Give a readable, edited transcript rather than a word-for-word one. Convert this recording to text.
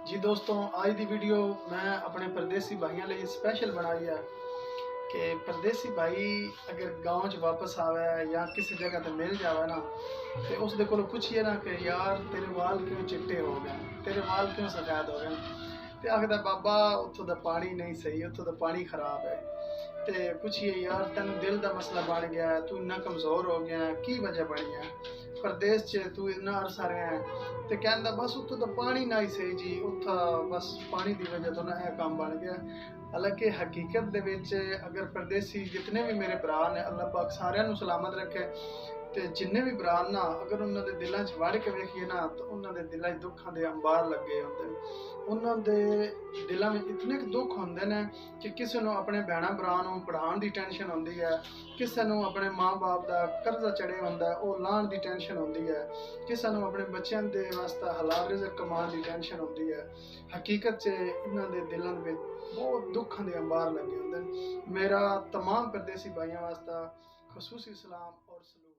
जी दोस्तों, आज की वीडियो मैं अपने परदेसी भाइयों लिए स्पेशल बनाई है कि परदेसी भाई अगर गांव च वापस आवे या किसी जगह ते मिल जावे ना, तो उसके को पूछिए ना कि यार तेरे वाल क्यों चिट्टे हो गए, तेरे वाल क्यों सफेद हो गए। तो आखदा बाबा उतों का पानी नहीं सही, उतों का पानी खराब है। तो पूछिए यार तेन दिल का मसला बन गया है, तू इन्ना कमज़ोर हो गया है, की वजह बनी है परदेश च तू इन्ना अरसा रहा है। तो कहता बस उत्थों तो पानी ना ही सही जी, उत्था बस पानी की वजह तो ना यह काम बन गया। हालांकि हकीकत दे विच अगर परदेसी जितने भी मेरे भरा ने, अल्लाह पाक सारिਆਂ ਨੂੰ सलामत रखे। तो जिन्ने भी भरा ना अगर उन्होंने दिलों च वड़ के वेखिए ना, तो उन्होंने दिलों च दुखों के अंबार लगे होंगे। उन्होंने दिलों में इतने दुख होंगे ने कि किसी को अपने भैन भरा पढ़ाने की टेंशन होंगी है, किसी को अपने माँ बाप का कर्जा चढ़े होंगे वो लाने की टेंशन होंगी है, किसी को अपने बच्चों के वास्ते हलाल रिज़्क कमाने की टेंशन होंगी है। हकीकत च इन्होंने दिलों में बहुत दुखों के अंबार लगे होंगे। मेरा तमाम परदेसी भाइयों वास्ते खसूसी सलाम और सलूट।